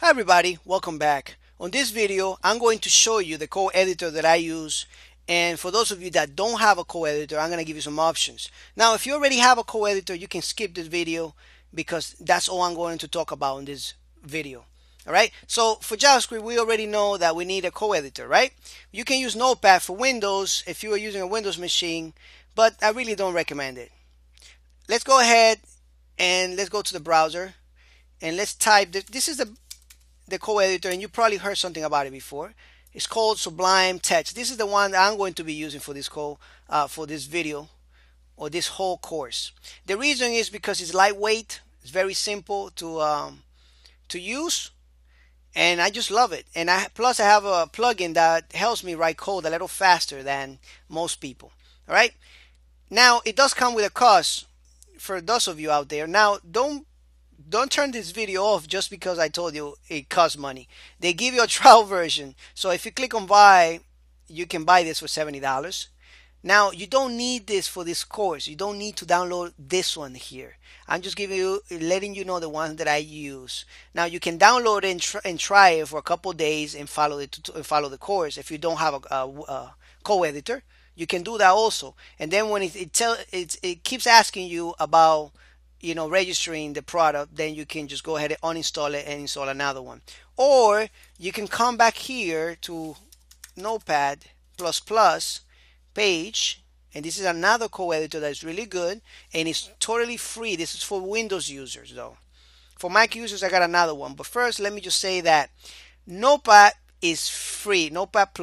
Hi everybody, welcome back. On this video, I'm going to show you the code editor that I use. And for those of you that don't have a code editor, I'm going to give you some options. Now, if you already have a code editor, you can skip this video because that's all I'm going to talk about in this video. All right. So for JavaScript, we already know that we need a code editor, right? You can use Notepad for Windows if you are using a Windows machine, but I really don't recommend it. Let's go ahead and let's go to the browser and let's type this is the co-editor, and you probably heard something about it before. It's called Sublime Text. This is the one that I'm going to be using for this for this video or this whole course. The reason is because it's lightweight, it's very simple to use, and I just love it. And plus I have a plugin that helps me write code a little faster than most people. All right. Now it does come with a cost for those of you out there. Now don't turn this video off just because I told you it costs money. They give you a trial version. So if you click on buy, you can buy this for $70. Now you don't need this for this course. You don't need to download this one here. I'm just letting you know the one that I use. Now you can download it and try it for a couple days and follow the course. If you don't have a co-editor, you can do that also. And then when it keeps asking you about registering the product, then you can just go ahead and uninstall it and install another one. Or you can come back here to Notepad++ page, and this is another co-editor that's really good and it's totally free. This is for Windows users though. For Mac users, I got another one. But first, let me just say that Notepad is free. Notepad++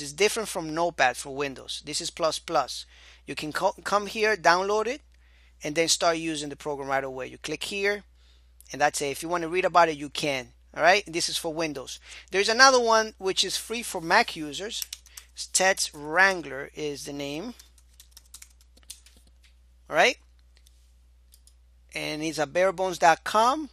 is different from Notepad for Windows. This is plus plus. You can come here, download it, and then start using the program right away. You click here, and that's it. If you want to read about it, you can. All right, this is for Windows. There's another one which is free for Mac users. Text Wrangler is the name. All right, and it's at barebones.com.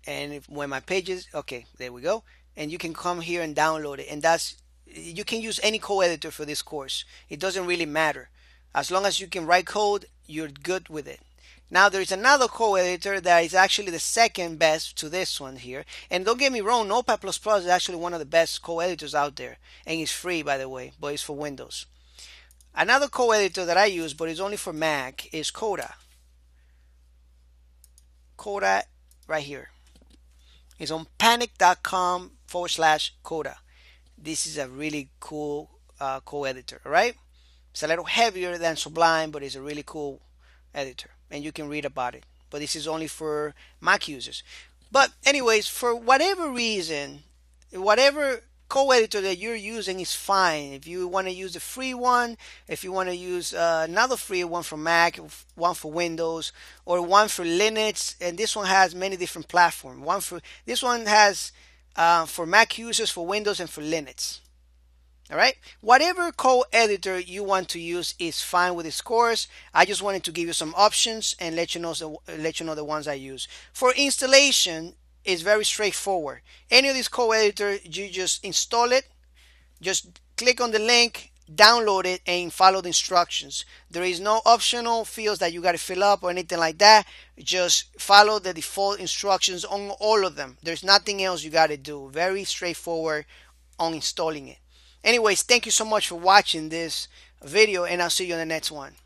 And when my page is okay, there we go. And you can come here and download it, and you can use any co-editor for this course. It doesn't really matter. As long as you can write code, you're good with it. Now there's another co-editor that is actually the second best to this one here. And don't get me wrong, Notepad++ is actually one of the best co-editors out there. And it's free, by the way, but it's for Windows. Another co-editor that I use, but it's only for Mac, is Coda. Coda right here. It's on panic.com/Coda. This is a really cool co-editor, all right? It's a little heavier than Sublime, but it's a really cool editor, and you can read about it. But this is only for Mac users. But anyways, for whatever reason, whatever co-editor that you're using is fine. If you want to use the free one, if you want to use another free one for Mac, one for Windows, or one for Linux, and this one has many different platforms. This one has for Mac users, for Windows, and for Linux. All right, whatever code editor you want to use is fine with this course. I just wanted to give you some options and let you know the ones I use. For installation, it's very straightforward. Any of these code editor, you just install it, just click on the link, download it, and follow the instructions. There is no optional fields that you got to fill up or anything like that. Just follow the default instructions on all of them. There's nothing else you got to do. Very straightforward on installing it. Anyways, thank you so much for watching this video, and I'll see you in the next one.